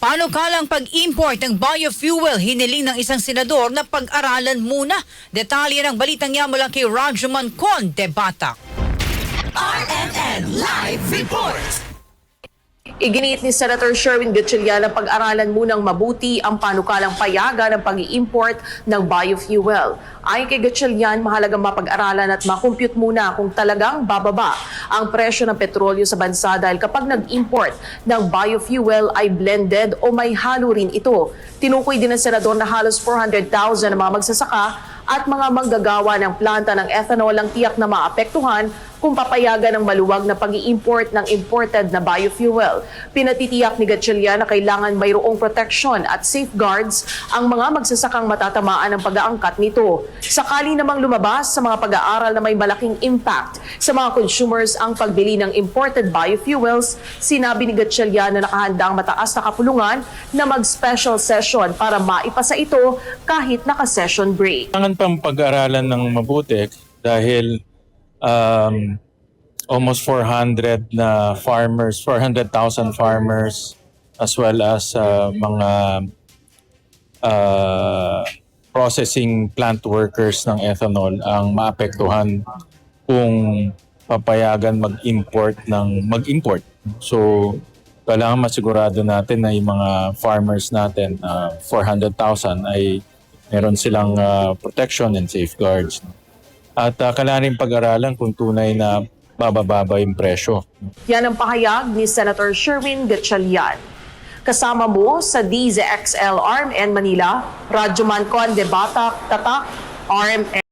Panukalang pag-import ng biofuel, hiniling ng isang senador na pag-aralan muna. Detalye ng balitang yan mula kay Rajuman Condebatak. RMN Live Report! Iginiit ni Senator Sherwin Gatchalian na pag-aralan munang mabuti ang panukalang payagan ng pag-i-import ng biofuel. Ayon kay Gatchalian, mahalagang mapag-aralan at makompute muna kung talagang bababa ang presyo ng petrolyo sa bansa dahil kapag nag-import ng biofuel ay blended o may halo rin ito. Tinukoy din ng senador na halos 400,000 na mga magsasaka at mga manggagawa ng planta ng ethanol ang tiyak na maapektuhan kung papayagan ng maluwag na pag-i-import ng imported na biofuel. Pinatitiyak ni Gatchalian na kailangan mayroong protection at safeguards ang mga magsasakang matatamaan ng pag-aangkat nito. Sakali namang lumabas sa mga pag-aaral na may malaking impact sa mga consumers ang pagbili ng imported biofuels, sinabi ni Gatchalian na nakahanda ang mataas na kapulungan na mag-special session para maipasa ito kahit naka-session break. Kailangan pang pag-aralan ng mabuti dahil almost 400,000 farmers as well as mga processing plant workers ng ethanol ang maapektuhan kung papayagan mag-import. So kailangan masigurado natin na yung mga farmers natin, 400,000 ay meron silang protection and safeguards. At kailangan rin pag-aralan kung tunay na bababa yung presyo. Yan ang pahayag ni Senator Sherwin Gatchalian. Kasama mo sa DZXL RMN Manila, Rajuman Condebatak, Tatak, RMN.